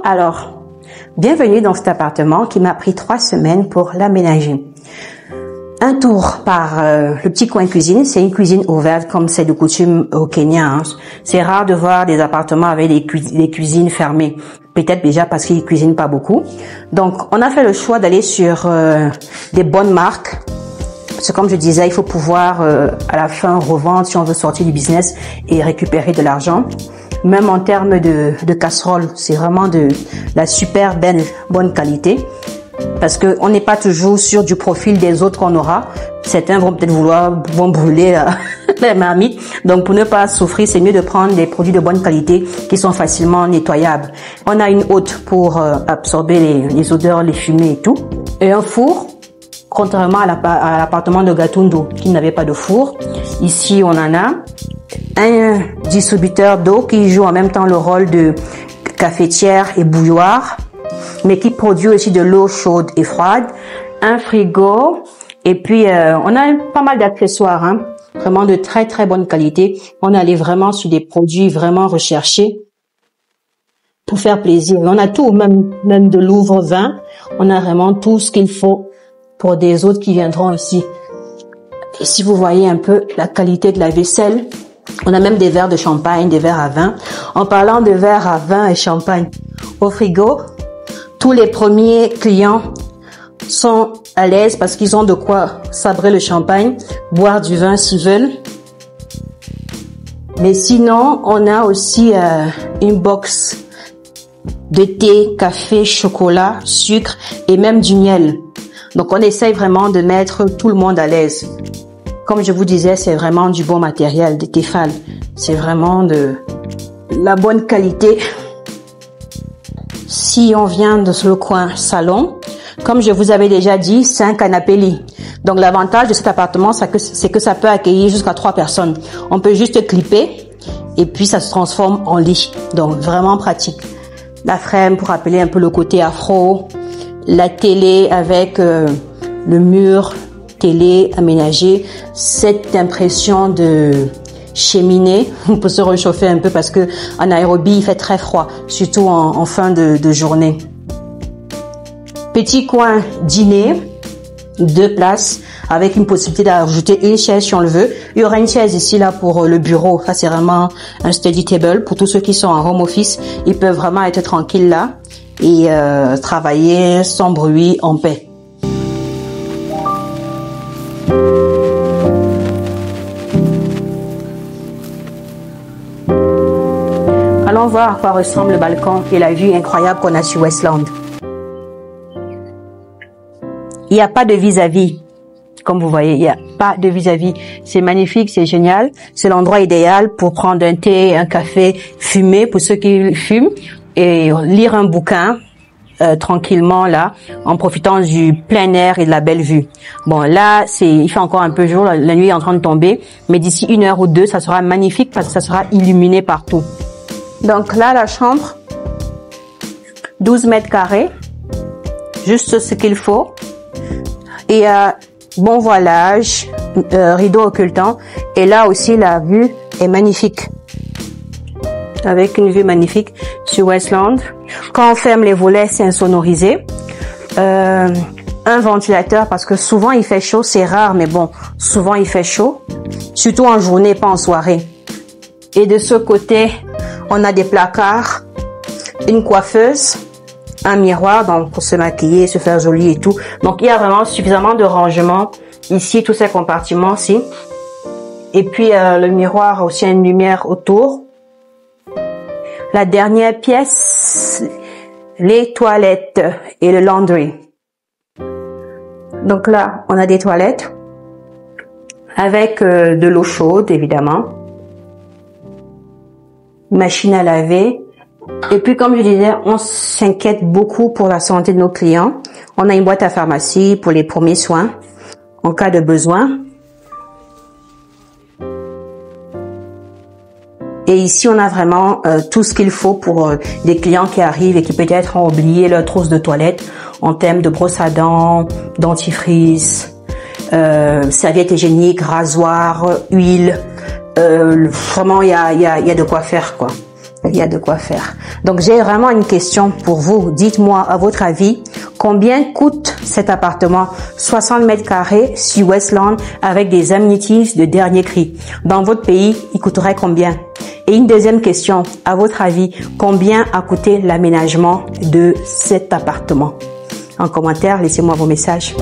Alors, bienvenue dans cet appartement qui m'a pris 3 semaines pour l'aménager. Un tour par le petit coin cuisine. C'est une cuisine ouverte comme c'est de coutume au Kenya. Hein. C'est rare de voir des appartements avec des cuisines fermées. Peut-être déjà parce qu'ils cuisinent pas beaucoup. Donc, on a fait le choix d'aller sur des bonnes marques. Parce que comme je disais, il faut pouvoir à la fin revendre si on veut sortir du business et récupérer de l'argent. Même en termes de casserole, c'est vraiment de la super belle bonne qualité. Parce que on n'est pas toujours sûr du profil des autres qu'on aura. Certains vont peut-être vont brûler la marmite. Donc pour ne pas souffrir, c'est mieux de prendre des produits de bonne qualité qui sont facilement nettoyables. On a une hotte pour absorber les odeurs, les fumées et tout. Et un four, contrairement à l'appartement de Gatundu qui n'avait pas de four. Ici, on en a un distributeur d'eau qui joue en même temps le rôle de cafetière et bouilloire, mais qui produit aussi de l'eau chaude et froide, un frigo, et puis on a pas mal d'accessoires, hein, vraiment de très très bonne qualité. On est allé vraiment sur des produits vraiment recherchés pour faire plaisir. On a tout, même de l'ouvre-vin, on a vraiment tout ce qu'il faut pour des autres qui viendront ici. Et si vous voyez un peu la qualité de la vaisselle, on a même des verres de champagne, des verres à vin. En parlant de verres à vin et champagne, au frigo, tous les premiers clients sont à l'aise parce qu'ils ont de quoi sabrer le champagne, boire du vin s'ils veulent. Mais sinon, on a aussi une box de thé, café, chocolat, sucre et même du miel. Donc, on essaye vraiment de mettre tout le monde à l'aise. Comme je vous disais, c'est vraiment du bon matériel, des Tefal. C'est vraiment de la bonne qualité. Si on vient de ce coin salon, comme je vous avais déjà dit, c'est un canapé lit. Donc l'avantage de cet appartement, c'est que ça peut accueillir jusqu'à 3 personnes. On peut juste clipper et puis ça se transforme en lit. Donc vraiment pratique. La frame pour rappeler un peu le côté afro, la télé avec le mur télé aménagé, cette impression de cheminée pour se réchauffer un peu parce que en Nairobi il fait très froid, surtout en fin de journée. Petit coin dîner, 2 places avec une possibilité d'ajouter une chaise si on le veut. Il y aura une chaise ici là pour le bureau. Ça c'est vraiment un study table pour tous ceux qui sont en home office. Ils peuvent vraiment être tranquilles là et travailler sans bruit, en paix. Allons voir à quoi ressemble le balcon et la vue incroyable qu'on a sur Westland. Il n'y a pas de vis-à-vis. Comme vous voyez, il n'y a pas de vis-à-vis. C'est magnifique, c'est génial. C'est l'endroit idéal pour prendre un thé, un café, fumer pour ceux qui fument et lire un bouquin tranquillement là, en profitant du plein air et de la belle vue. Bon, là, il fait encore un peu jour, la nuit est en train de tomber, mais d'ici 1 heure ou 2, ça sera magnifique parce que ça sera illuminé partout. Donc là, la chambre, 12 mètres carrés, juste ce qu'il faut. Et bon voilage, rideau occultant. Et là aussi, la vue est magnifique. Avec une vue magnifique sur Westland. Quand on ferme les volets, c'est insonorisé. Un ventilateur parce que souvent il fait chaud, c'est rare, mais bon, souvent il fait chaud. Surtout en journée, pas en soirée. Et de ce côté, on a des placards, une coiffeuse, un miroir donc pour se maquiller, se faire joli et tout. Donc il y a vraiment suffisamment de rangement ici, tous ces compartiments-ci. Et puis le miroir a aussi une lumière autour. La dernière pièce, les toilettes et le laundry. Donc là, on a des toilettes avec de l'eau chaude évidemment. Machine à laver. Et puis, comme je disais, on s'inquiète beaucoup pour la santé de nos clients. On a une boîte à pharmacie pour les premiers soins, en cas de besoin. Et ici, on a vraiment tout ce qu'il faut pour des clients qui arrivent et qui peut-être ont oublié leur trousse de toilette en termes de brosse à dents, dentifrice, serviette hygiénique, rasoir, huile. Vraiment, il y a de quoi faire, quoi. Il y a de quoi faire. Donc, j'ai vraiment une question pour vous. Dites-moi, à votre avis, combien coûte cet appartement 60 mètres carrés sur Westland avec des amenities de dernier cri? Dans votre pays, il coûterait combien? Et une deuxième question, à votre avis, combien a coûté l'aménagement de cet appartement? En commentaire, laissez-moi vos messages.